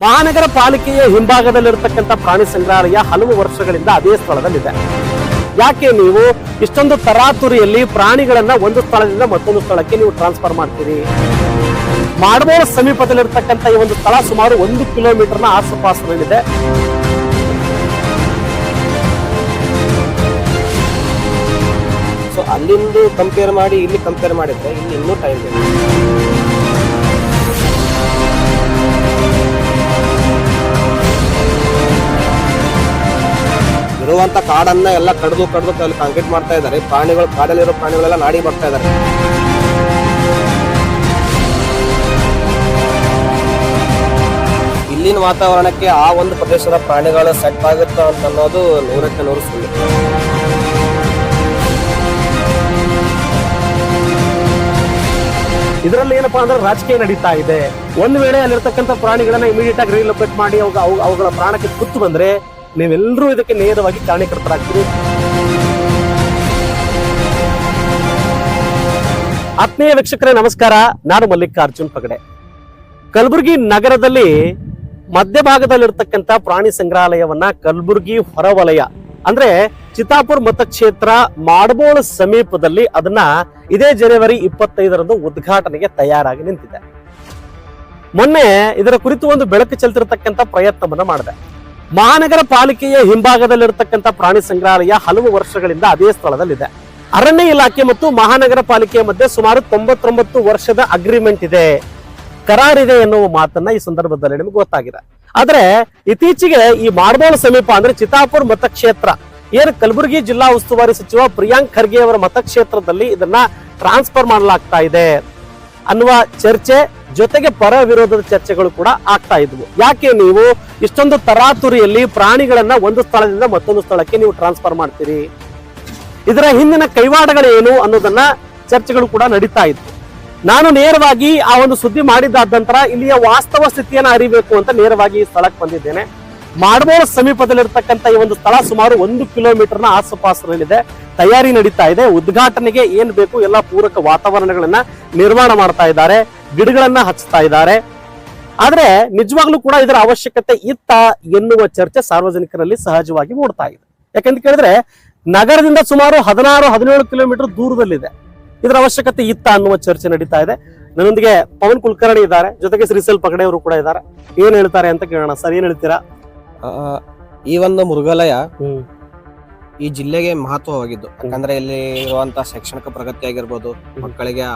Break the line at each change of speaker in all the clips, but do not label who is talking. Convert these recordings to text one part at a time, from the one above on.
ಮಹಾನಗರ ಪಾಲಿಕೆಯ ಹಿಂಭಾಗದಲ್ಲಿರತಕ್ಕಂಥ ಪ್ರಾಣಿ ಸಂಗ್ರಹಾಲಯ ಹಲವು ವರ್ಷಗಳಿಂದ ಅದೇ ಸ್ಥಳದಲ್ಲಿದೆ. ಯಾಕೆ ನೀವು ಇಷ್ಟೊಂದು ತರಾತುರಿಯಲ್ಲಿ ಪ್ರಾಣಿಗಳನ್ನ ಒಂದು ಸ್ಥಳದಿಂದ ಮತ್ತೊಂದು ಸ್ಥಳಕ್ಕೆ ನೀವು ಟ್ರಾನ್ಸ್ಫರ್ ಮಾಡ್ತೀರಿ? ಮಾಡಬೋಳ ಸಮೀಪದಲ್ಲಿರ್ತಕ್ಕಂಥ ಈ ಒಂದು ಸ್ಥಳ ಸುಮಾರು 1 ಕಿಲೋಮೀಟರ್ನ ಆಸುಪಾಸಿನಲ್ಲಿದೆ.
ಸೊ ಅಲ್ಲಿಂದು ಕಂಪೇರ್ ಮಾಡಿ ಇಲ್ಲಿ ಕಂಪೇರ್ ಮಾಡಿದ್ರೆ ಇಲ್ಲಿ ಇನ್ನೂ ಟೈಮ್ ಇದೆ. ಇರುವಂತ ಕಾಡನ್ನ ಎಲ್ಲ ಕಡ್ದು ಅಲ್ಲಿ ಕಾಂಕ್ರೀಟ್ ಮಾಡ್ತಾ ಇದ್ದಾರೆ. ಪ್ರಾಣಿಗಳು, ಕಾಡಲ್ಲಿರೋ ಪ್ರಾಣಿಗಳೆಲ್ಲ ನಾಡಿ ಬರ್ತಾ ಇದ್ದಾರೆ. ಇಲ್ಲಿನ ವಾತಾವರಣಕ್ಕೆ ಆ ಒಂದು ಪ್ರದೇಶದ ಪ್ರಾಣಿಗಳು ಸೆಟ್ ಆಗುತ್ತೆ ಅಂತ ಅನ್ನೋದು 100ಕ್ಕೆ 100 ಸುಳ್ಳು.
ಇದರಲ್ಲಿ ಏನಪ್ಪಾ ಅಂದ್ರೆ ರಾಜಕೀಯ ನಡೀತಾ ಇದೆ. ಒಂದು ವೇಳೆ ಅಲ್ಲಿರ್ತಕ್ಕಂಥ ಪ್ರಾಣಿಗಳನ್ನ ಇಮಿಡಿಯೇಟ್ ಆಗಿ ರೀಲೊಕೇಟ್ ಮಾಡಿ ಅವುಗಳ ಪ್ರಾಣಕ್ಕೆ ಕುತ್ತು ಬಂದ್ರೆ ನೀವೆಲ್ಲರೂ ಇದಕ್ಕೆ ನೇರವಾಗಿ ಕಾರಣೀಕರ್ತರಾಗ್ತೀರಿ. ಆತ್ಮೀಯ ವೀಕ್ಷಕರೇ ನಮಸ್ಕಾರ, ನಾನು ಮಲ್ಲಿಕಾರ್ಜುನ್ ಪಗಡೆ. ಕಲಬುರಗಿ ನಗರದಲ್ಲಿ ಮಧ್ಯಭಾಗದಲ್ಲಿರ್ತಕ್ಕಂಥ ಪ್ರಾಣಿ ಸಂಗ್ರಹಾಲಯವನ್ನ ಕಲಬುರಗಿ ಹೊರವಲಯ ಅಂದ್ರೆ ಚಿತ್ತಾಪುರ್ ಮತಕ್ಷೇತ್ರ ಮಾಡಬೋಳ ಸಮೀಪದಲ್ಲಿ ಅದನ್ನ ಇದೇ ಜನವರಿ 25ರಂದು ಉದ್ಘಾಟನೆಗೆ ತಯಾರಾಗಿ ನಿಂತಿದೆ. ಮೊನ್ನೆ ಇದರ ಕುರಿತು ಒಂದು ಬೆಳಕು ಚೆಲ್ತಿರತಕ್ಕಂಥ ಪ್ರಯತ್ನವನ್ನ ಮಾಡಿದೆ. ಮಹಾನಗರ ಪಾಲಿಕೆಯ ಹಿಂಭಾಗದಲ್ಲಿರತಕ್ಕಂಥ ಪ್ರಾಣಿ ಸಂಗ್ರಹಾಲಯ ಹಲವು ವರ್ಷಗಳಿಂದ ಅದೇ ಸ್ಥಳದಲ್ಲಿದೆ. ಅರಣ್ಯ ಇಲಾಖೆ ಮತ್ತು ಮಹಾನಗರ ಪಾಲಿಕೆಯ ಮಧ್ಯೆ ಸುಮಾರು 99 ವರ್ಷದ ಅಗ್ರಿಮೆಂಟ್ ಇದೆ, ಕರಾರಿದೆ ಎನ್ನುವ ಮಾತನ್ನ ಈ ಸಂದರ್ಭದಲ್ಲಿ ನಿಮಗೆ ಗೊತ್ತಾಗಿದೆ. ಆದ್ರೆ ಇತ್ತೀಚೆಗೆ ಈ ಮಾಡಬೋಳ ಸಮೀಪ ಅಂದ್ರೆ ಚಿತ್ತಾಪುರ್ ಮತಕ್ಷೇತ್ರ ಏನು ಕಲಬುರಗಿ ಜಿಲ್ಲಾ ಉಸ್ತುವಾರಿ ಸಚಿವ ಪ್ರಿಯಾಂಕ್ ಖರ್ಗೆ ಅವರ ಮತಕ್ಷೇತ್ರದಲ್ಲಿ ಇದನ್ನ ಟ್ರಾನ್ಸ್ಫರ್ ಮಾಡಲಾಗ್ತಾ ಇದೆ ಅನ್ನುವ ಚರ್ಚೆ ಜೊತೆಗೆ ಪರ ವಿರೋಧದ ಚರ್ಚೆಗಳು ಕೂಡ ಆಗ್ತಾ ಇದ್ವು. ಯಾಕೆ ನೀವು ಇಷ್ಟೊಂದು ತರಾತುರಿಯಲ್ಲಿ ಪ್ರಾಣಿಗಳನ್ನ ಒಂದು ಸ್ಥಳದಿಂದ ಮತ್ತೊಂದು ಸ್ಥಳಕ್ಕೆ ನೀವು ಟ್ರಾನ್ಸ್ಫರ್ ಮಾಡ್ತೀರಿ? ಇದರ ಹಿಂದಿನ ಕೈವಾಡಗಳೇನು ಅನ್ನೋದನ್ನ ಚರ್ಚೆಗಳು ಕೂಡ ನಡೀತಾ ಇದ್ವು. ನಾನು ನೇರವಾಗಿ ಆ ಒಂದು ಸುದ್ದಿ ಮಾಡಿದ್ದಾದ ನಂತರ ಇಲ್ಲಿಯ ವಾಸ್ತವ ಸ್ಥಿತಿಯನ್ನ ಅರಿಬೇಕು ಅಂತ ನೇರವಾಗಿ ಈ ಸ್ಥಳಕ್ಕೆ ಬಂದಿದ್ದೇನೆ. ಮಾಡಬೋಳ ಸಮೀಪದಲ್ಲಿರ್ತಕ್ಕಂಥ ಈ ಒಂದು ಸ್ಥಳ ಸುಮಾರು 1 ಕಿಲೋಮೀಟರ್ನ ಆಸುಪಾಸಿನಲ್ಲಿದೆ. ತಯಾರಿ ನಡೀತಾ ಇದೆ. ಉದ್ಘಾಟನೆಗೆ ಏನ್ ಬೇಕು ಎಲ್ಲ ಪೂರಕ ವಾತಾವರಣಗಳನ್ನ ನಿರ್ಮಾಣ ಮಾಡ್ತಾ ಇದ್ದಾರೆ, ಗಿಡಗಳನ್ನ ಹಚ್ತಾ ಇದ್ದಾರೆ. ಆದ್ರೆ ನಿಜವಾಗ್ಲೂ ಕೂಡ ಇದರ ಅವಶ್ಯಕತೆ ಇತ್ತ ಎನ್ನುವ ಚರ್ಚೆ ಸಾರ್ವಜನಿಕರಲ್ಲಿ ಸಹಜವಾಗಿ ಮೂಡ್ತಾ ಇದೆ. ಯಾಕಂತ ಕೇಳಿದ್ರೆ ನಗರದಿಂದ ಸುಮಾರು 16-17 ಕಿಲೋಮೀಟರ್ ದೂರದಲ್ಲಿದೆ. ಇದರ ಅವಶ್ಯಕತೆ ಇತ್ತ ಅನ್ನುವ ಚರ್ಚೆ ನಡೀತಾ ಇದೆ. ನನ್ನೊಂದಿಗೆ ಪವನ್ ಕುಲಕರ್ಣಿ ಇದ್ದಾರೆ, ಜೊತೆಗೆ ಶ್ರೀಸೆಲ್ ಪಗಡೆ ಅವರು ಕೂಡ ಇದ್ದಾರೆ. ಏನ್ ಹೇಳ್ತಾರೆ ಅಂತ ಕೇಳೋಣ. ಸರ್, ಏನ್ ಹೇಳ್ತೀರಾ?
ಈ ಒಂದು ಮೃಗಾಲಯ ಈ ಜಿಲ್ಲೆಗೆ ಮಹತ್ವವಾಗಿದ್ದು. ಯಾಕಂದ್ರೆ ಇಲ್ಲಿ ಇರುವಂತಹ ಶೈಕ್ಷಣಿಕ ಪ್ರಗತಿ ಆಗಿರ್ಬೋದು, ಮಕ್ಕಳಿಗೆ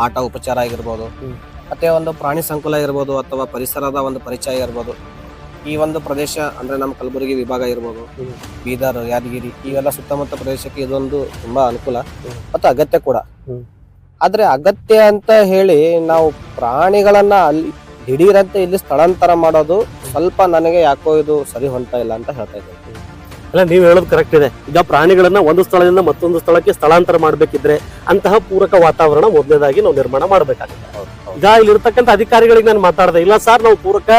ಆಟ ಉಪಚಾರ ಆಗಿರ್ಬೋದು, ಮತ್ತೆ ಒಂದು ಪ್ರಾಣಿ ಸಂಕುಲ ಇರ್ಬೋದು, ಅಥವಾ ಪರಿಸರದ ಒಂದು ಪರಿಚಯ ಇರ್ಬೋದು. ಈ ಒಂದು ಪ್ರದೇಶ ಅಂದ್ರೆ ನಮ್ಮ ಕಲಬುರಗಿ ವಿಭಾಗ ಇರ್ಬೋದು, ಬೀದರ್, ಯಾದಗಿರಿ ಇವೆಲ್ಲ ಸುತ್ತಮುತ್ತ ಪ್ರದೇಶಕ್ಕೆ ಇದೊಂದು ತುಂಬಾ ಅನುಕೂಲ ಮತ್ತು ಅಗತ್ಯ ಕೂಡ. ಆದ್ರೆ ಅಗತ್ಯ ಅಂತ ಹೇಳಿ ನಾವು ಪ್ರಾಣಿಗಳನ್ನ ಅಲ್ಲಿ ದಿಢೀರಂತೆ ಇಲ್ಲಿ ಸ್ಥಳಾಂತರ ಮಾಡೋದು ಸ್ವಲ್ಪ ನನಗೆ ಯಾಕೋ ಇದು ಸರಿ ಹೊಂದ್ತಾ ಇಲ್ಲ ಅಂತ ಹೇಳ್ತಾ ಇದ್ದೇನೆ.
ಅಲ್ಲ, ನೀವ್ ಹೇಳೋದು ಕರೆಕ್ಟ್ ಇದೆ. ಈಗ ಪ್ರಾಣಿಗಳನ್ನ ಒಂದು ಸ್ಥಳದಿಂದ ಮತ್ತೊಂದು ಸ್ಥಳಕ್ಕೆ ಸ್ಥಳಾಂತರ ಮಾಡ್ಬೇಕಿದ್ರೆ ಅಂತಹ ಪೂರಕ ವಾತಾವರಣ ಮೊದಲನೇದಾಗಿ ನಾವು ನಿರ್ಮಾಣ ಮಾಡ್ಬೇಕಾಗುತ್ತೆ. ಈಗ ಇಲ್ಲಿರ್ತಕ್ಕಂಥ ಅಧಿಕಾರಿಗಳಿಗೆ ನಾನು ಮಾತಾಡ್ದೆ, ಇಲ್ಲ ಸರ್ ನಾವು ಪೂರಕ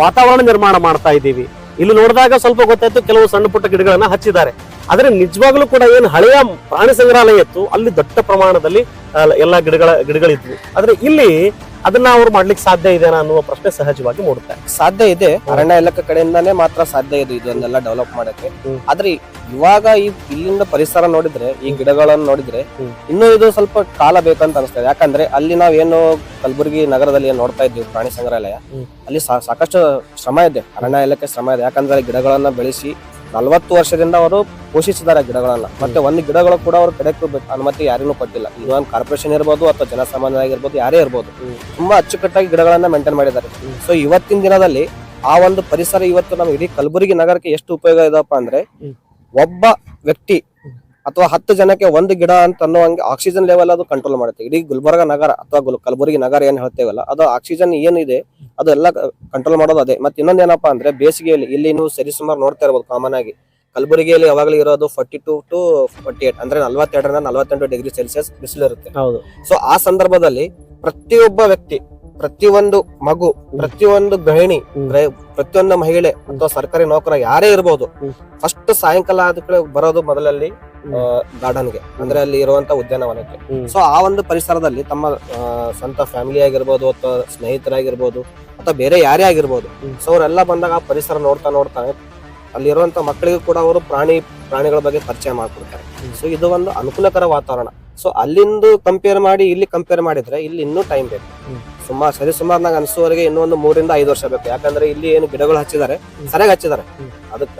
ವಾತಾವರಣ ನಿರ್ಮಾಣ ಮಾಡ್ತಾ ಇದ್ದೀವಿ. ಇಲ್ಲಿ ನೋಡಿದಾಗ ಸ್ವಲ್ಪ ಗೊತ್ತಾಯ್ತು, ಕೆಲವು ಸಣ್ಣ ಪುಟ್ಟ ಗಿಡಗಳನ್ನ ಹಚ್ಚಿದ್ದಾರೆ. ಆದ್ರೆ ನಿಜವಾಗ್ಲೂ ಕೂಡ ಏನು ಹಳೆಯ ಪ್ರಾಣಿ ಸಂಗ್ರಹಾಲಯ ಇತ್ತು ಅಲ್ಲಿ ದೊಡ್ಡ ಪ್ರಮಾಣದಲ್ಲಿ ಎಲ್ಲಾ ಗಿಡಗಳಿದ್ವು. ಆದ್ರೆ ಇಲ್ಲಿ ಅದನ್ನ ಅವ್ರು ಮಾಡ್ಲಿಕ್ಕೆ ಸಾಧ್ಯ ಇದೆನಾ ಅನ್ನುವ ಪ್ರಶ್ನೆ ಸಹಜವಾಗಿ ಮೂಡುತ್ತೆ.
ಸಾಧ್ಯ ಇದೆ, ಅರಣ್ಯ ಇಲಾಖೆ ಕಡೆಯಿಂದಾನೇ ಮಾತ್ರ ಸಾಧ್ಯ ಇದೆ ಇದನ್ನೆಲ್ಲ ಡೆವಲಪ್ ಮಾಡಕ್ಕೆ. ಆದ್ರೆ ಇವಾಗ ಇಲ್ಲಿಂದ ಪರಿಸರ ನೋಡಿದ್ರೆ, ಈ ಗಿಡಗಳನ್ನು ನೋಡಿದ್ರೆ ಇನ್ನೂ ಇದು ಸ್ವಲ್ಪ ಕಾಲ ಬೇಕಂತ ಅನಿಸ್ತದೆ. ಯಾಕಂದ್ರೆ ಅಲ್ಲಿ ನಾವೇನು ಕಲಬುರಗಿ ನಗರದಲ್ಲಿ ಏನ್ ನೋಡ್ತಾ ಇದ್ದೀವಿ ಪ್ರಾಣಿ ಸಂಗ್ರಹಾಲಯ, ಅಲ್ಲಿ ಸಾಕಷ್ಟು ಶ್ರಮ ಇದೆ, ಅರಣ್ಯ ಇಲಾಖೆ ಶ್ರಮ ಇದೆ. ಯಾಕಂದ್ರೆ ಗಿಡಗಳನ್ನ ಬೆಳೆಸಿ 40 ವರ್ಷದಿಂದ ಅವರು ಪೋಷಿಸಿದ್ದಾರೆ ಗಿಡಗಳನ್ನ. ಮತ್ತೆ ಒಂದು ಗಿಡಗಳು ಕೂಡ ಅವರು ಕಡೆಗೂ ಅನುಮತಿ ಯಾರಿಗೂ ಕೊಟ್ಟಿಲ್ಲ. ಇದು ಒಂದು ಕಾರ್ಪೊರೇಷನ್ ಇರ್ಬೋದು ಅಥವಾ ಜನಸಾಮಾನ್ಯರಾಗಿರ್ಬೋದು, ಯಾರೇ ಇರ್ಬೋದು, ತುಂಬಾ ಅಚ್ಚುಕಟ್ಟಾಗಿ ಗಿಡಗಳನ್ನ ಮೇಂಟೈನ್ ಮಾಡಿದ್ದಾರೆ. ಸೊ ಇವತ್ತಿನ ದಿನದಲ್ಲಿ ಆ ಒಂದು ಪರಿಸರ ಇವತ್ತು ನಮ್ಮ ಇಡೀ ಕಲಬುರಗಿ ನಗರಕ್ಕೆ ಎಷ್ಟು ಉಪಯೋಗ ಇದಪ್ಪ ಅಂದ್ರೆ, ಒಬ್ಬ ವ್ಯಕ್ತಿ ಅಥವಾ 10 ಜನಕ್ಕೆ ಒಂದು ಗಿಡ ಅಂತ ಅನ್ನುವಂಗೆ ಆಕ್ಸಿಜನ್ ಲೆವೆಲ್ ಅದು ಕಂಟ್ರೋಲ್ ಮಾಡುತ್ತೆ. ಇಡೀ ಗುಲ್ಬರ್ಗ ನಗರ ಅಥವಾ ಕಲಬುರಗಿ ನಗರ ಏನ್ ಹೇಳ್ತೇವಲ್ಲ, ಅದು ಆಕ್ಸಿಜನ್ ಏನಿದೆ ಅದೆಲ್ಲ ಕಂಟ್ರೋಲ್ ಮಾಡೋದು ಅದೇ. ಮತ್ತೆ ಇನ್ನೊಂದೇನಪ್ಪಾ ಅಂದ್ರೆ, ಬೇಸಿಗೆಯಲ್ಲಿ ಇಲ್ಲಿ ನೀವು ಸರಿಸುಮಾರು ನೋಡ್ತಾ ಇರ್ಬೋದು, ಕಾಮನ್ ಆಗಿ ಕಲಬುರಗಿಯಲ್ಲಿ ಯಾವಾಗಲೂ ಇರೋದು 42 to 48 ಅಂದ್ರೆ 42ರಿಂದ 48 ಡಿಗ್ರಿ ಸೆಲ್ಸಿಯಸ್ ಬಿಸಿಲು ಇರುತ್ತೆ. ಸೊ ಆ ಸಂದರ್ಭದಲ್ಲಿ ಪ್ರತಿಯೊಬ್ಬ ವ್ಯಕ್ತಿ, ಪ್ರತಿಯೊಂದು ಮಗು, ಪ್ರತಿಯೊಂದು ಗೃಹಿಣಿ, ಪ್ರತಿಯೊಂದು ಮಹಿಳೆ ಅಥವಾ ಸರ್ಕಾರಿ ನೌಕರ ಯಾರೇ ಇರ್ಬೋದು, ಫಸ್ಟ್ ಸಾಯಂಕಾಲ ಆದ ಕಡೆ ಬರೋದು ಮೊದಲಲ್ಲಿ ಗಾರ್ಡನ್ಗೆ, ಅಂದ್ರೆ ಅಲ್ಲಿ ಇರುವಂತ ಉದ್ಯಾನವನಕ್ಕೆ. ಸೊ ಆ ಒಂದು ಪರಿಸರದಲ್ಲಿ ತಮ್ಮ ಸ್ವಂತ ಫ್ಯಾಮಿಲಿ ಆಗಿರ್ಬೋದು ಅಥವಾ ಸ್ನೇಹಿತರಾಗಿರ್ಬೋದು ಅಥವಾ ಬೇರೆ ಯಾರೇ ಆಗಿರ್ಬೋದು, ಸೊ ಅವರೆಲ್ಲ ಬಂದಾಗ ಆ ಪರಿಸರ ನೋಡ್ತಾ ನೋಡ್ತಾ ಅಲ್ಲಿರುವಂತ ಮಕ್ಕಳಿಗೂ ಕೂಡ ಅವರು ಪ್ರಾಣಿಗಳ ಬಗ್ಗೆ ಪರಿಚಯ ಮಾಡ್ಕೊಡ್ತಾರೆ. ಸೊ ಇದು ಒಂದು ಅನುಕೂಲಕರ ವಾತಾವರಣ. ಸೊ ಅಲ್ಲಿಂದು ಕಂಪೇರ್ ಮಾಡಿ ಇಲ್ಲಿ ಕಂಪೇರ್ ಮಾಡಿದ್ರೆ ಇಲ್ಲಿ ಇನ್ನೂ ಟೈಮ್ ಬೇಕು. ಸುಮಾರು ನಂಗೆ ಅನ್ಸುವವರೆಗೆ ಇನ್ನೂ ಒಂದು 3 ರಿಂದ 5 ವರ್ಷ ಬೇಕು. ಯಾಕಂದ್ರೆ ಇಲ್ಲಿ ಏನು ಗಿಡಗಳು ಹಚ್ಚಿದ್ದಾರೆ, ಸರಿಯಾಗಿ ಹಚ್ಚಿದ್ದಾರೆ,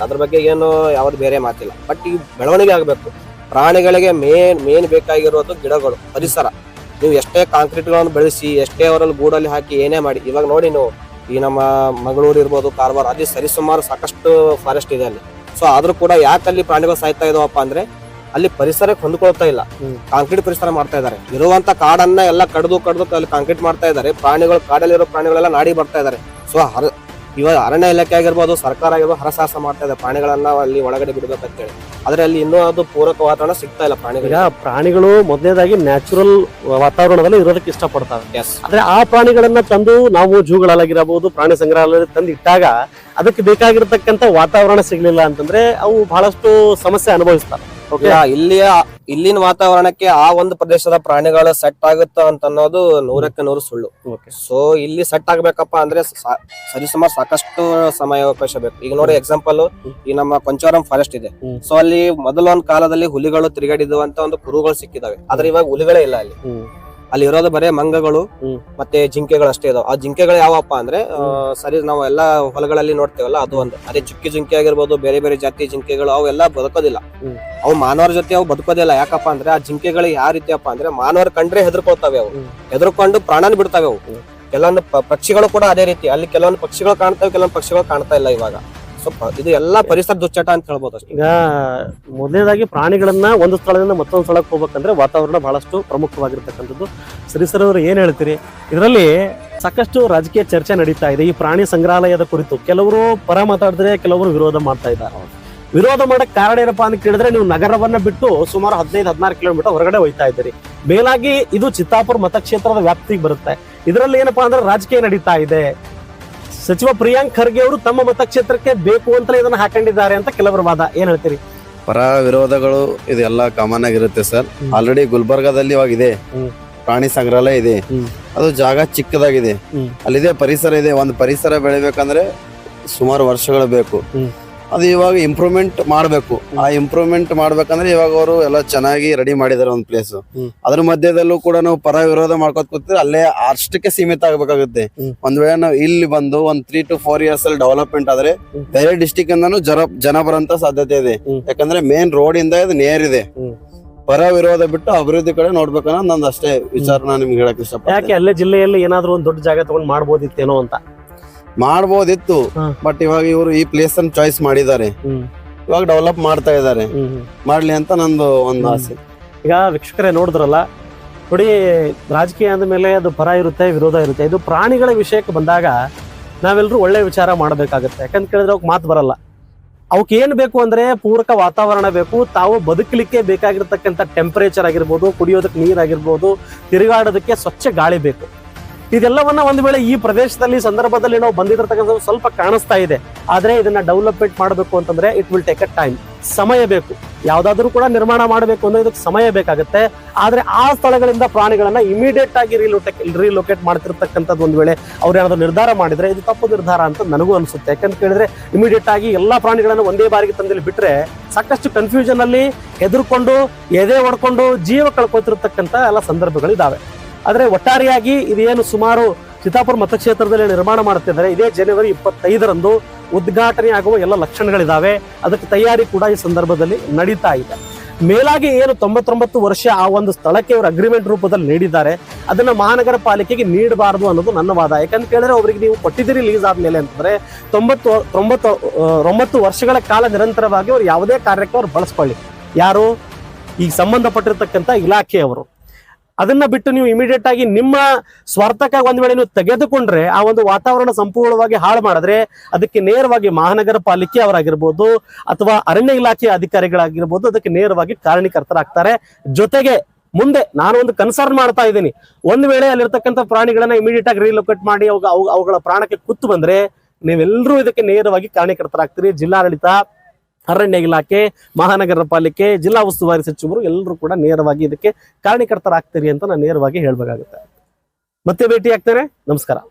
ಅದ್ರ ಬಗ್ಗೆ ಏನು ಯಾವ್ದು ಬೇರೆ ಮಾತಿಲ್ಲ. ಬಟ್ ಈ ಬೆಳವಣಿಗೆ ಆಗ್ಬೇಕು. ಪ್ರಾಣಿಗಳಿಗೆ ಮೇನ್ ಬೇಕಾಗಿರೋದು ಗಿಡಗಳು, ಪರಿಸರ. ನೀವು ಎಷ್ಟೇ ಕಾಂಕ್ರೀಟ್ಗಳನ್ನು ಬೆಳೆಸಿ, ಎಷ್ಟೇ ಅವರಲ್ಲಿ ಗೂಡಲ್ಲಿ ಹಾಕಿ, ಏನೇ ಮಾಡಿ, ಇವಾಗ ನೋಡಿ ನೀವು ಈ ನಮ್ಮ ಮಂಗಳೂರು ಇರ್ಬೋದು, ಕಾರವಾರ, ಅಲ್ಲಿ ಸರಿಸುಮಾರು ಸಾಕಷ್ಟು ಫಾರೆಸ್ಟ್ ಇದೆ ಅಲ್ಲಿ. ಸೊ ಆದ್ರೂ ಕೂಡ ಯಾಕೆ ಅಲ್ಲಿ ಪ್ರಾಣಿಗಳು ಸಾಯ್ತಾ ಇದಾವಪ್ಪ ಅಂದ್ರೆ ಅಲ್ಲಿ ಪರಿಸರಕ್ಕೆ ಹೊಂದ್ಕೊಳ್ತಾ ಇಲ್ಲ, ಕಾಂಕ್ರೀಟ್ ಪರಿಸರ ಮಾಡ್ತಾ ಇದ್ದಾರೆ. ಇರುವಂತ ಕಾಡನ್ನ ಎಲ್ಲ ಕಡ್ದು ಅಲ್ಲಿ ಕಾಂಕ್ರೀಟ್ ಮಾಡ್ತಾ ಇದ್ದಾರೆ. ಕಾಡಲ್ಲಿರೋ ಪ್ರಾಣಿಗಳೆಲ್ಲ ನಾಡಿ ಬರ್ತಾ ಇದ್ದಾರೆ. ಸೊ ಇವಾಗ ಅರಣ್ಯ ಇಲಾಖೆ ಆಗಿರ್ಬೋದು, ಸರ್ಕಾರ ಆಗಿರ್ಬೋದು ಹರಸಾಹಸ ಮಾಡ್ತಾ ಇದೆ ಪ್ರಾಣಿಗಳನ್ನ ಅಲ್ಲಿ ಒಳಗಡೆ ಬಿಡ್ಬೇಕಂತೇಳಿ. ಆದ್ರೆ ಅಲ್ಲಿ ಇನ್ನೂ ಅದು ಪೂರಕ ವಾತಾವರಣ ಸಿಗ್ತಾ ಇಲ್ಲ ಪ್ರಾಣಿಗಳಿಗೆ.
ಪ್ರಾಣಿಗಳು ಮೊದಲನೇದಾಗಿ ನ್ಯಾಚುರಲ್ ವಾತಾವರಣದಲ್ಲಿ ಇರೋದಕ್ಕೆ ಇಷ್ಟಪಡ್ತಾವೆ. ಆದ್ರೆ ಆ ಪ್ರಾಣಿಗಳನ್ನ ತಂದು ನಾವು ಜೂಗಳಲ್ಲಾಗಿರಬಹುದು, ಪ್ರಾಣಿ ಸಂಗ್ರಹಾಲಯದಲ್ಲಿ ತಂದು ಇಟ್ಟಾಗ ಅದಕ್ಕೆ ಬೇಕಾಗಿರ್ತಕ್ಕಂಥ ವಾತಾವರಣ ಸಿಗ್ಲಿಲ್ಲ ಅಂತಂದ್ರೆ ಅವು ಬಹಳಷ್ಟು ಸಮಸ್ಯೆ ಅನುಭವಿಸ್ತಾರೆ.
ಇಲ್ಲಿನ ವಾತಾವರಣಕ್ಕೆ ಆ ಒಂದು ಪ್ರದೇಶದ ಪ್ರಾಣಿಗಳು ಸೆಟ್ ಆಗುತ್ತ ಅಂತ ಅನ್ನೋದು 100ಕ್ಕೆ 100 ಸುಳ್ಳು. ಸೊ ಇಲ್ಲಿ ಸೆಟ್ ಆಗ್ಬೇಕಪ್ಪ ಅಂದ್ರೆ ಸರಿಸುಮಾರು ಸಾಕಷ್ಟು ಸಮಯಾವಕಾಶ ಬೇಕು. ಈಗ ನೋಡಿ ಎಕ್ಸಾಂಪಲ್, ಈ ನಮ್ಮ ಕೊಂಚವರಂ ಫಾರೆಸ್ಟ್ ಇದೆ. ಸೊ ಅಲ್ಲಿ ಮೊದಲೊಂದು ಕಾಲದಲ್ಲಿ ಹುಲಿಗಳು ತಿರುಗಾಡಿದುವಂತ ಒಂದು ಕುರುಗಳು ಸಿಕ್ಕಿದಾವೆ. ಆದ್ರೆ ಇವಾಗ ಹುಲಿಗಳೇ ಇಲ್ಲ ಅಲ್ಲಿ ಇರೋದು ಬರೇ ಮಂಗಗಳು ಮತ್ತೆ ಜಿಂಕೆಗಳು ಅಷ್ಟೇ ಇದಾವೆ. ಆ ಜಿಂಕೆಗಳು ಯಾವಪ್ಪ ಅಂದ್ರೆ ಸರಿ ನಾವು ಎಲ್ಲಾ ಹೊಲಗಳಲ್ಲಿ ನೋಡ್ತೇವಲ್ಲ, ಅದು ಒಂದು. ಅದೇ ಚುಕ್ಕಿ ಜಿಂಕೆ ಆಗಿರ್ಬೋದು, ಬೇರೆ ಜಾತಿ ಜಿಂಕೆಗಳು ಅವೆಲ್ಲ ಬದುಕೋದಿಲ್ಲ. ಅವು ಮಾನವರ ಜೊತೆ ಅವು ಬದುಕೋದಿಲ್ಲ. ಯಾಕಪ್ಪ ಅಂದ್ರೆ ಆ ಜಿಂಕೆಗಳು ಯಾವ ರೀತಿಯಪ್ಪ ಅಂದ್ರೆ ಮಾನವರ ಕಂಡ್ರೆ ಹೆದರ್ಕೊಳ್ತಾವೆ. ಅವು ಹೆದರ್ಕೊಂಡು ಪ್ರಾಣನ ಬಿಡ್ತಾವೆ. ಅವು ಕೆಲವೊಂದು ಪಕ್ಷಿಗಳು ಕೂಡ ಅದೇ ರೀತಿ. ಅಲ್ಲಿ ಕೆಲವೊಂದು ಪಕ್ಷಿಗಳು ಕಾಣ್ತವೆ, ಕೆಲವೊಂದು ಪಕ್ಷಿಗಳು ಕಾಣ್ತಾ ಇಲ್ಲ ಇವಾಗ. ಇದು ಎಲ್ಲಾ ಪರಿಸರ ದುಶ್ಚಟ ಅಂತ ಹೇಳ್ಬೋದು ಅಷ್ಟೇ.
ಈಗ ಮೊದಲನೇದಾಗಿ ಪ್ರಾಣಿಗಳನ್ನ ಒಂದು ಸ್ಥಳದಿಂದ ಮತ್ತೊಂದು ಸ್ಥಳಕ್ಕೆ ಹೋಗ್ಬೇಕಂದ್ರೆ ವಾತಾವರಣ ಬಹಳಷ್ಟು ಪ್ರಮುಖವಾಗಿರ್ತಕ್ಕಂಥದ್ದು. ಸರ್ ಅವರು ಏನ್ ಹೇಳ್ತೀರಿ? ಇದರಲ್ಲಿ ಸಾಕಷ್ಟು ರಾಜಕೀಯ ಚರ್ಚೆ ನಡೀತಾ ಇದೆ ಈ ಪ್ರಾಣಿ ಸಂಗ್ರಹಾಲಯದ ಕುರಿತು. ಕೆಲವರು ಪರ ಮಾತಾಡಿದ್ರೆ, ಕೆಲವರು ವಿರೋಧ ಮಾಡ್ತಾ ಇದ್ದಾರೆ. ವಿರೋಧ ಮಾಡಕ್ ಕಾರಣ ಏನಪ್ಪಾ ಅಂತ ಕೇಳಿದ್ರೆ, ನೀವು ನಗರವನ್ನ ಬಿಟ್ಟು ಸುಮಾರು 15-16 ಕಿಲೋಮೀಟರ್ ಹೊರಗಡೆ ಹೋಗ್ತಾ ಇದ್ದೀರಿ. ಮೇಲಾಗಿ ಇದು ಚಿತ್ತಾಪುರ ಮತಕ್ಷೇತ್ರದ ವ್ಯಾಪ್ತಿಗೆ ಬರುತ್ತೆ. ಇದರಲ್ಲಿ ಏನಪ್ಪಾ ಅಂದ್ರೆ ರಾಜಕೀಯ ನಡೀತಾ ಇದೆ. ಸಚಿವ ಪ್ರಿಯಾಂಕ್ ಖರ್ಗೆ ಅವರು ತಮ್ಮ ಮತಕ್ಷೇತ್ರಕ್ಕೆ ಬೇಕು ಅಂತಲೇ ಇದನ್ನ ಹಾಕೊಂಡಿದ್ದಾರೆ ಅಂತ ಕೆಲವರ ವಾದ. ಏನ್ ಹೇಳ್ತೀರಿ?
ಪರ ವಿರೋಧಗಳು ಇದೆಲ್ಲ ಕಾಮನ್ ಆಗಿರುತ್ತೆ ಸರ್. ಆಲ್ರೆಡಿ ಗುಲ್ಬರ್ಗಾದಲ್ಲಿ ಇವಾಗ ಇದೆ ಪ್ರಾಣಿ ಸಂಗ್ರಹಾಲಯ ಇದೆ. ಅದು ಜಾಗ ಚಿಕ್ಕದಾಗಿದೆ, ಅಲ್ಲಿದೆ ಪರಿಸರ ಇದೆ. ಒಂದು ಪರಿಸರ ಬೆಳಿಬೇಕಂದ್ರೆ ಸುಮಾರು ವರ್ಷಗಳು ಬೇಕು. ಅದು ಇವಾಗ ಇಂಪ್ರೂವ್ಮೆಂಟ್ ಮಾಡ್ಬೇಕು. ಆ ಇಂಪ್ರೂವ್ಮೆಂಟ್ ಮಾಡ್ಬೇಕಂದ್ರೆ ಇವಾಗ ಅವರು ಎಲ್ಲ ಚೆನ್ನಾಗಿ ರೆಡಿ ಮಾಡಿದಾರೆ ಒಂದು ಪ್ಲೇಸ್. ಅದ್ರ ಮಧ್ಯದಲ್ಲೂ ಕೂಡ ನಾವು ಪರ ವಿರೋಧ ಮಾಡ್ಕೊತ ಕೂತಿದ್ರೆ ಅಲ್ಲೇ ಅಷ್ಟಕ್ಕೆ ಸೀಮಿತ ಆಗ್ಬೇಕಾಗುತ್ತೆ. ಒಂದ್ ವೇಳೆ ನಾವು ಇಲ್ಲಿ ಬಂದು ಒಂದ್ 3 to 4 years ಅಲ್ಲಿ ಡೆವಲಪ್ಮೆಂಟ್ ಆದ್ರೆ ಬೇರೆ ಡಿಸ್ಟಿಕ್ ಇಂದಾನು ಜನ ಬರೋಂತ ಸಾಧ್ಯತೆ ಇದೆ. ಯಾಕಂದ್ರೆ ಮೇನ್ ರೋಡ್ ಇಂದ ಇದು ನೇರ್ ಇದೆ. ಪರ ವಿರೋಧ ಬಿಟ್ಟು ಅಭಿವೃದ್ಧಿ ಕಡೆ ನೋಡ್ಬೇಕನ್ನೋ ನಂದು ಅಷ್ಟೇ ವಿಚಾರನ ನಿಮ್ಗೆ ಹೇಳಕ್ ಇಷ್ಟಪಡ್ತೀನಿ.
ಯಾಕೆ ಅಲ್ಲೇ ಜಿಲ್ಲೆಯಲ್ಲಿ ಏನಾದ್ರು ಒಂದು ದೊಡ್ಡ ಜಾಗ ತಗೊಂಡ್ ಮಾಡ್ಬೋದಿತ್ತೇನೋ ಅಂತ.
ಮಾಡ್ಬೋದಿತ್ತು, ಬಟ್ ಇವಾಗ ಇವರು ಈ ಪ್ಲೇಸ್ ಅನ್ನು ಚಾಯ್ಸ್ ಮಾಡಿದ್ದಾರೆ. ಇವಾಗ ಡೆವಲಪ್ ಮಾಡ್ತಾ ಇದ್ದಾರೆ, ಮಾಡ್ಲಿ ಅಂತ ನಂದು ಒಂದು ಆಸೆ.
ಈಗ ವೀಕ್ಷಕರೇ ನೋಡಿದ್ರಲ್ಲ, ನೋಡಿ ರಾಜಕೀಯ ಅಂದ ಮೇಲೆ ಅದು ಪರ ಇರುತ್ತೆ, ವಿರೋಧ ಇರುತ್ತೆ. ಇದು ಪ್ರಾಣಿಗಳ ವಿಷಯಕ್ಕೆ ಬಂದಾಗ ನಾವೆಲ್ಲರೂ ಒಳ್ಳೆ ವಿಚಾರ ಮಾಡಬೇಕಾಗತ್ತೆ. ಯಾಕಂತ ಕೇಳಿದ್ರೆ ಅವಕ್ಕೆ ಮಾತು ಬರಲ್ಲ. ಅವಕ್ಕೆ ಏನ್ ಬೇಕು ಅಂದ್ರೆ ಪೂರಕ ವಾತಾವರಣ ಬೇಕು. ತಾವು ಬದುಕಲಿಕ್ಕೆ ಬೇಕಾಗಿರ್ತಕ್ಕಂಥ ಟೆಂಪರೇಚರ್ ಆಗಿರ್ಬೋದು, ಕುಡಿಯೋದಕ್ಕೆ ನೀರಾಗಿರ್ಬೋದು, ತಿರುಗಾಡೋದಕ್ಕೆ ಸ್ವಚ್ಛ ಗಾಳಿ ಬೇಕು. ಇದೆಲ್ಲವನ್ನ ಒಂದು ವೇಳೆ ಈ ಪ್ರದೇಶದಲ್ಲಿ ಸಂದರ್ಭದಲ್ಲಿ ನಾವು ಬಂದಿರತಕ್ಕಂಥ ಸ್ವಲ್ಪ ಕಾಣಿಸ್ತಾ ಇದೆ. ಆದ್ರೆ ಇದನ್ನ ಡೆವಲಪ್ಮೆಂಟ್ ಮಾಡಬೇಕು ಅಂತಂದ್ರೆ it will take a time, ಸಮಯ ಬೇಕು. ಯಾವ್ದಾದ್ರು ಕೂಡ ನಿರ್ಮಾಣ ಮಾಡಬೇಕು ಅಂದ್ರೆ ಇದಕ್ಕೆ ಸಮಯ ಬೇಕಾಗುತ್ತೆ. ಆದ್ರೆ ಆ ಸ್ಥಳಗಳಿಂದ ಪ್ರಾಣಿಗಳನ್ನ ಇಮಿಡಿಯೇಟ್ ಆಗಿ ರಿಲೊಕೇಟ್ ಮಾಡ್ತಿರ್ತಕ್ಕಂಥದ್ದು ಒಂದು ವೇಳೆ ಅವ್ರು ಏನಾದ್ರು ನಿರ್ಧಾರ ಮಾಡಿದ್ರೆ ಇದು ತಪ್ಪು ನಿರ್ಧಾರ ಅಂತ ನನಗೂ ಅನ್ಸುತ್ತೆ. ಯಾಕಂತ ಕೇಳಿದ್ರೆ ಇಮಿಡಿಯೇಟ್ ಆಗಿ ಎಲ್ಲಾ ಪ್ರಾಣಿಗಳನ್ನ ಒಂದೇ ಬಾರಿಗೆ ತಂದಲ್ಲಿ ಬಿಟ್ರೆ ಸಾಕಷ್ಟು ಕನ್ಫ್ಯೂಷನ್ ಅಲ್ಲಿ ಹೆದರ್ಕೊಂಡು ಎದೆ ಹೊಡ್ಕೊಂಡು ಜೀವ ಕಳ್ಕೊತಿರ್ತಕ್ಕಂಥ ಎಲ್ಲ ಸಂದರ್ಭಗಳಿದಾವೆ. ಆದ್ರೆ ಒಟ್ಟಾರೆಯಾಗಿ ಇದೇನು ಸುಮಾರು ಚಿತ್ತಾಪುರ ಮತಕ್ಷೇತ್ರದಲ್ಲಿ ನಿರ್ಮಾಣ ಮಾಡುತ್ತಿದ್ದಾರೆ, ಇದೇ ಜನವರಿ 25ರಂದು ಉದ್ಘಾಟನೆ ಆಗುವ ಎಲ್ಲ ಲಕ್ಷಣಗಳಿದಾವೆ. ಅದಕ್ಕೆ ತಯಾರಿ ಕೂಡ ಈ ಸಂದರ್ಭದಲ್ಲಿ ನಡೀತಾ ಇದೆ. ಮೇಲಾಗಿ ಏನು 99 ವರ್ಷ ಆ ಒಂದು ಸ್ಥಳಕ್ಕೆ ಅವರು ಅಗ್ರಿಮೆಂಟ್ ರೂಪದಲ್ಲಿ ನೀಡಿದ್ದಾರೆ, ಅದನ್ನ ಮಹಾನಗರ ಪಾಲಿಕೆಗೆ ನೀಡಬಾರದು ಅನ್ನೋದು ನನ್ನ ವಾದ. ಯಾಕಂತ ಕೇಳಿದ್ರೆ ಅವರಿಗೆ ನೀವು ಕೊಟ್ಟಿದ್ದೀರಿ ಲೀಸ್ ಆದ್ಮೇಲೆ ಅಂತಂದ್ರೆ 99 ವರ್ಷಗಳ ಕಾಲ ನಿರಂತರವಾಗಿ ಅವ್ರು ಯಾವುದೇ ಕಾರ್ಯಕ್ಕೆ ಅವ್ರು ಬಳಸ್ಕೊಳ್ಳಿ. ಯಾರು ಈಗ ಸಂಬಂಧಪಟ್ಟಿರ್ತಕ್ಕಂಥ ಇಲಾಖೆಯವರು. ಅದನ್ನ ಬಿಟ್ಟು ನೀವು ಇಮಿಡಿಯೇಟ್ ಆಗಿ ನಿಮ್ಮ ಸ್ವಾರ್ಥಕ್ಕಾಗಿ ಒಂದ್ ವೇಳೆ ನೀವು ತೆಗೆದುಕೊಂಡ್ರೆ ಆ ಒಂದು ವಾತಾವರಣ ಸಂಪೂರ್ಣವಾಗಿ ಹಾಳು ಮಾಡಿದ್ರೆ ಅದಕ್ಕೆ ನೇರವಾಗಿ ಮಹಾನಗರ ಪಾಲಿಕೆ ಅವರಾಗಿರ್ಬೋದು ಅಥವಾ ಅರಣ್ಯ ಇಲಾಖೆಯ ಅಧಿಕಾರಿಗಳಾಗಿರ್ಬೋದು ಅದಕ್ಕೆ ನೇರವಾಗಿ ಕಾರಣೀಕರ್ತರಾಗ್ತಾರೆ. ಜೊತೆಗೆ ಮುಂದೆ ನಾನು ಒಂದು ಕನ್ಸರ್ನ್ ಮಾಡ್ತಾ ಇದ್ದೀನಿ, ಒಂದ್ ವೇಳೆ ಅಲ್ಲಿರ್ತಕ್ಕಂಥ ಪ್ರಾಣಿಗಳನ್ನ ಇಮಿಡಿಯೇಟ್ ಆಗಿ ರಿಲೊಕೇಟ್ ಮಾಡಿ ಅವುಗಳ ಪ್ರಾಣಕ್ಕೆ ಕುತ್ತು ಬಂದ್ರೆ ನೀವೆಲ್ಲರೂ ಇದಕ್ಕೆ ನೇರವಾಗಿ ಕಾರಣೀಕರ್ತರಾಗ್ತೀರಿ. ಜಿಲ್ಲಾಡಳಿತ ಅರಣ್ಯ ಇಲಾಖೆ, ಮಹಾನಗರ ಪಾಲಿಕೆ, ಜಿಲ್ಲಾ ಉಸ್ತುವಾರಿ ಸಚಿವರು ಎಲ್ಲರೂ ಕೂಡ ನೇರವಾಗಿ ಇದಕ್ಕೆ ಕಾರಣಕರ್ತರಾಗ್ತೀರಿ ಅಂತ ನಾನು ನೇರವಾಗಿ ಹೇಳ್ಬೇಕಾಗುತ್ತೆ. ಮತ್ತೆ ಭೇಟಿ ಆಗ್ತೇನೆ. ನಮಸ್ಕಾರ.